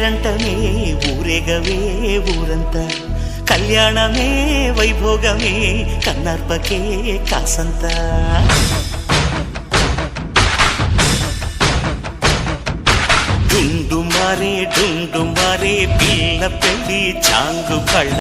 పేరంటమే ఊరేగవే ఊరంతా కళ్యాణమే వైభోగమే కన్నార్పకే కాసంతా డుండు మారే పిల్ల పెళ్ళి చాంగు కళ్ళ